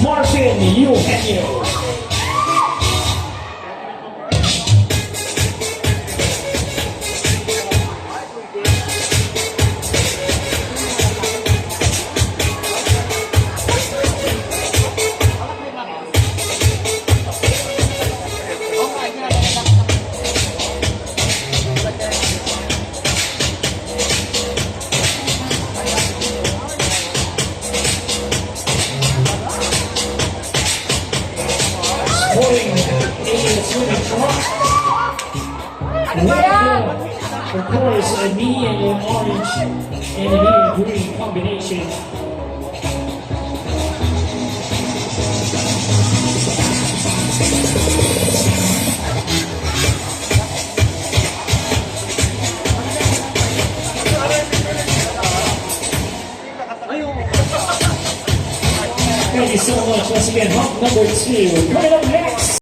Martin Eugenio. Sporting a swimming trunk. Of course, a medium orange and a medium green combination. Thank you so much. Once again, hump number 2. Coming up next.